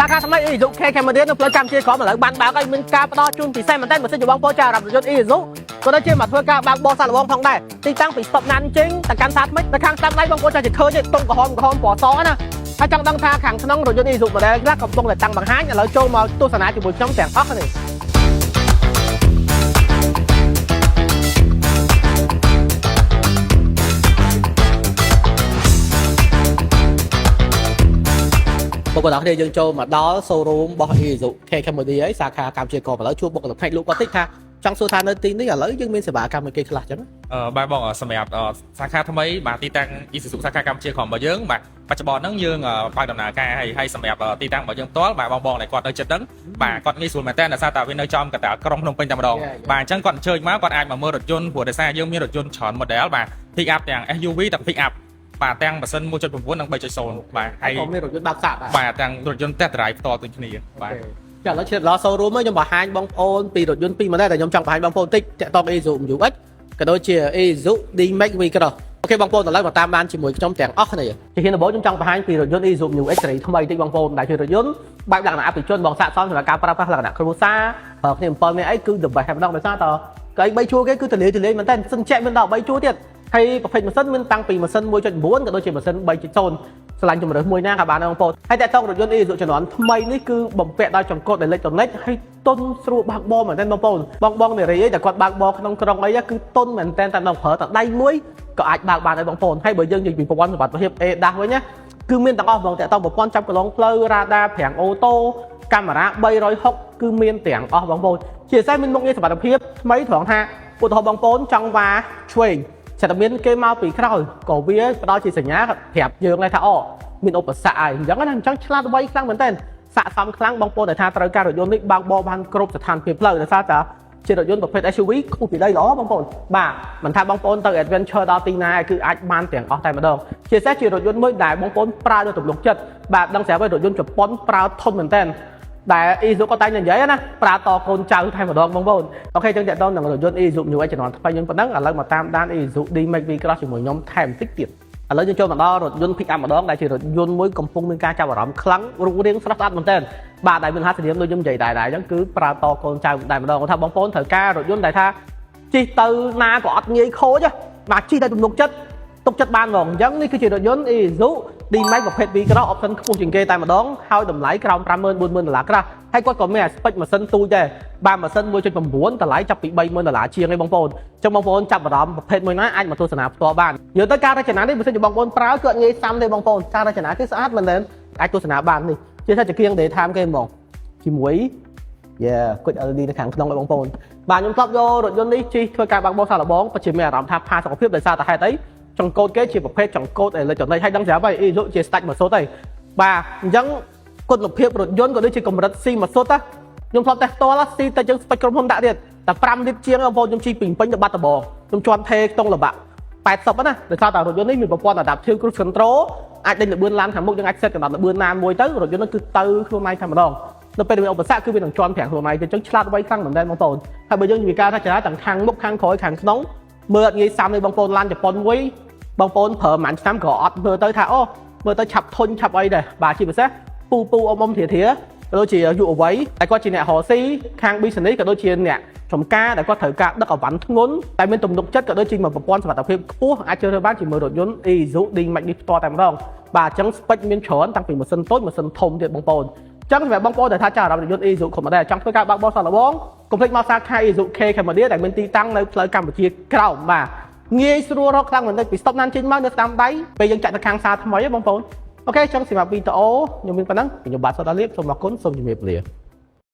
សាខាថ្មី Isuzu K Camry នៅផ្លូវកម្ពុជាក្រមឥឡូវបានបើកឲ្យមានការផ្ដល់ជូនពិសេសមែនទែនបើសិនជាបងប្អូនចារ៉ាប់រថយន្ត Isuzu ក៏ដូចជាមកធ្វើការបើកបោះសាកល្បងផងដែរទីតាំងពីស្តុបណានចេញទៅកាន់សាថ្មីនៅខាងស្ដាំដៃបងប្អូនចាឃើញទេតុងក្រហមពណ៌សណាហើយចង់ដឹងថាខាងក្នុងរថយន្ត Isuzu model ខ្លះកំពុងតែតាំងបង្ហាញឥឡូវចូលមកទស្សនាជាមួយខ្ញុំទាំងអស់គ្នាបុគ្គលិកគ្នាយើងចូលមកដល់ showroom របស់ Isuzu K Camry ហើយសាខាកម្ពុជាក្រមឥឡូវជួបបុគ្គលិកផ្នែកលក់គាត់តិចថាចង់សួរថានៅទីនេះឥឡូវយើងមានសេវាកម្មមួយគេខ្លះចឹងបាទបងសម្រាប់សាខាថ្មីបាទទីតាំង Isuzu សាខាកម្ពុជាក្រមរបស់យើងបាទបច្ចុប្បន្នហ្នឹងយើងបើកដំណើរការហើយសម្រាប់ទីតាំងរបស់យើងផ្ទាល់បាទបងដែលគាត់នៅចិត្តហ្នឹងបាទគាត់ងាយស្រួលមែនតើដោយសារតែវានៅចំកណ្ដាលក្រុងភ្នំពេញតែម្ដងបាទអញ្ចឹងគាត់អញ្ជើញមកគាត់អាចមកមើលរថយន្តព្រោះដោយសារយើងមានរថយន្តច្រើន model បាទ pick up ទាំង SUV ទាំង pick up បាទទាំងម៉ាស៊ីន 1.9 និង 3.0 បាទហើយក៏មានរថយន្តបើកសាកដែរបាទទាំងរថយន្ត test drive ផ្ទាល់ដូចគ្នាបាទចាឥឡូវឈានដល់ showroom ខ្ញុំបង្ហាញបងប្អូនពីរថយន្តពីរ model ដែលខ្ញុំចង់បង្ហាញបងប្អូនតិចតាក់ទង Isuzu MU-X ក៏ដូចជា Isuzu D-Max V-Cross អូខេបងប្អូនឥឡូវមកតាមដានជាមួយខ្ញុំទាំងអស់គ្នាជាហ៊ានដំបូងខ្ញុំចង់បង្ហាញពីរថយន្ត Isuzu MU-X សេរីថ្មីតិចបងប្អូនដែលជារថយន្តបែបលក្ខណៈអភិជនបងសាកសមសម្រាប់ការប្រើប្រាស់លក្ខណៈគ្រួសារគ្នា7នាក់អីគឺ the best តែម្ដងដោយសារតកៅ3ជួរគេគឺទលាយមែនតើសិនជែកមានដល់3ជួរទៀតហើយប្រភេទម៉ាស៊ីនមានតាំងពីម៉ាស៊ីន 1.9 ក៏ដូចជាម៉ាស៊ីន 3.0 ឆ្លាញ់ជំរឿសមួយណាក៏បានដែរបងប្អូនហើយតែតរថយន្ត Isuzu ជំនាន់ថ្មីនេះគឺបំពាក់ដោយចង្កូតអេឡិចត្រូនិកហើយតុនស្រួលបើកបរមែនទែនបងប្អូនបងនារីអីតែគាត់បើកបរក្នុងក្រុងអីគឺតុនមែនទែនតែដល់ប្រើតែដៃមួយក៏អាចបើកបានដែរបងប្អូនហើយបើយើងនិយាយពីប្រព័ន្ធសុវត្ថិភាព ADAS វិញណាគឺមានទាំងអស់បងតែតប្រព័ន្ធចាប់កន្លងផ្លូវ radar ប្រាំងអូតូកាមេរ៉ា360គឺមានទាំងអស់បងប្អូនជាពិសេសមានមុខងារសុវត្ថិភាពថ្មីត្រង់ថាឧទាហរណ៍បងប្អូនចង់វ៉ាឆ្វេងតែតែមានគេមកពីក្រោយក៏វាផ្ដល់ជាសញ្ញាប្រាប់យើងដែរថាអូមានឧបសគ្គហើយអញ្ចឹងណាអញ្ចឹងឆ្លាតវៃខ្លាំងមែនទែនស័ក្តិសមខ្លាំងបងប្អូនដែលថាត្រូវការរថយន្តនេះបើកបរបានគ្រប់ស្ថានភាពផ្លូវដោយសារតែជារថយន្តប្រភេទ SUV ខ្ពស់ពីដីល្អបងប្អូនបាទមិនថាបងប្អូនទៅ adventure ដល់ទីណាគឺអាចបានទាំងអស់តែម្ដងជាពិសេសជារថយន្តមួយដែលបងប្អូនប្រើដោយទំនុកចិត្តបាទដឹងស្រាប់ហើយរថយន្តជប៉ុនប្រើធន់មែនទែនដែល Isuzu ក៏តែនិយាយណាប្រើតកូនចៅតែម្ដងបងប្អូនអូខេចឹងតើតនឹងរថយន្ត Isuzu MU-X ជំនាន់ថ្មីយើងប៉ុណ្ណឹងឥឡូវមកតាមដាន Isuzu D-Max V-Cross ជាមួយខ្ញុំថែមតិចទៀតឥឡូវយើងចូលមកដល់រថយន្ត pick up ម្ដងដែលជារថយន្តមួយកំពុងមានការចាប់អារម្មណ៍ខ្លាំងរូបរាងស្រស់ស្អាតមែនទែនបាទដែលមានហាស្យាមដូចខ្ញុំនិយាយដែរអញ្ចឹងគឺប្រើតកូនចៅតែម្ដងគាត់ថាបងប្អូនត្រូវការរថយន្តដែលថាជិះទៅណាក៏អត់ងាយខូចបាទជិះតែទំនុកចិត្តទុកចិត្តបានហ្មងអញ្ចឹងនេះគឺជារថយន្ត Isuzu D-Max ប្រភេទ V-Cross option ខ្ពស់ជាងគេតែម្ដងហើយតម្លៃក្រោម $50,000 $40,000 ក្រាស់ហើយគាត់ក៏មាន aspect ម៉ាស៊ីនទូចដែរបាទម៉ាស៊ីន 1.9 តម្លៃចាប់ពី$30,000 ជាងឯងបងប្អូនអញ្ចឹងបងប្អូនចាប់អារម្មណ៍ប្រភេទមួយណាអាចមកទស្សនាផ្ទាល់បានយកទៅការរចនានេះបើសិនជាបងប្អូនប្រើគឺអត់ងាយសាំទេបងប្អូនការរចនាគឺស្អាតមែនទែនអាចទស្សនាបាននេះជាថាជាគៀង daytime គេហ្មងជាមួយគុជ LED នៅខាងក្នុងឲ្យបងប្អូនបាទខ្ញុំធ្លាប់យករថយន្តនេះជិះធ្វើការបើកបរសាកល្បងពិតជាមានអារម្មណ៍ថាផាសុខភាពដោយសារតែហេតុអីចង្កូតគេជាប្រភេទចង្កូតអេឡិចត្រូនិកហើយដឹងស្រាប់ហើយ Isuzu ជា stack មួយសុទ្ធហើយបាទអញ្ចឹងគុណភាពរថយន្តក៏ដូចជាកម្រិតស៊ីមួយសុទ្ធខ្ញុំធ្លាប់តែផ្ទាល់ស៊ីតែជាងស្ពេចក្រុមហ៊ុនដាក់ទៀតតែ5លីត្រជាងបងប្អូនខ្ញុំជិះពីពេញទៅបាត់ដំបងខ្ញុំជន់ថេខ្ទង់លបាក់80ណាដោយសារតែរថយន្តនេះមានប្រព័ន្ធ adaptive cruise control អាចដេញលបឿនឡានខាងមុខយើងអាច set កំណត់លបឿនណាមួយទៅរថយន្តនោះគឺទៅខ្លួនឯងតែម្ដងនៅពេលមានឧបសគ្គគឺវានឹងជន់ប្រាំងខ្លួនឯងអញ្ចឹងឆ្លាតវៃខ្លាំងមែនទែនបងប្អូនហើយបើយើងនិយាយការថាចរាចរណ៍ទាំងខាងមុខខាងក្រោយខាងក្នុងមើលអត់ងាយសាំទេបងប្អូនឡានជប៉ុនមួយបងប្អូនប្រើប្រហែលឆ្នាំក៏អត់មើលទៅថាអូមើលទៅឆាប់ធុញឆាប់អីដែរបាទជាពិសេសពូអ៊ំធាក៏ដូចជាយុវវ័យតែគាត់ជាអ្នករកស៊ីខាង business ក៏ដូចជាអ្នកចំការដែលគាត់ត្រូវការដឹកអវ៉ាន់ធ្ងន់តែមានទំនុកចិត្តក៏ដូចជាប្រព័ន្ធសុវត្ថិភាពខ្ពស់អាចជ្រើសរើសបានជាមួយរថយន្ត Isuzu D-Max នេះផ្ទាល់តែម្ដងបាទអញ្ចឹង spec មានច្រើនតាំងពីម៉ាស៊ីនតូចម៉ាស៊ីនធំទៀតបងប្អូនអញ្ចឹងសម្រាប់បងប្អូនដែលថាចាររថយន្ត Isuzu គ្រប់ម៉ូដែលចង់ធ្វើការបើកបរសាកល្បងកុំភ្លេចមកសាខា Isuzu K Camry ដែលមានទីតាំងនៅផ្លូវកម្ពុជាក្រោមបាទងាយស្រួលរកខ្លាំងមែនទែនពីស្តុបណានចេញមកនៅស្ដាំដៃពេលយើងចាក់ទៅខាងសាថ្មីបងប្អូនអូខេចង់សម្រាប់វីដេអូខ្ញុំមានប៉ុណ្ណឹងខ្ញុំបាទសុតអាលៀបសូមអរគុណសូមជម្រាបលា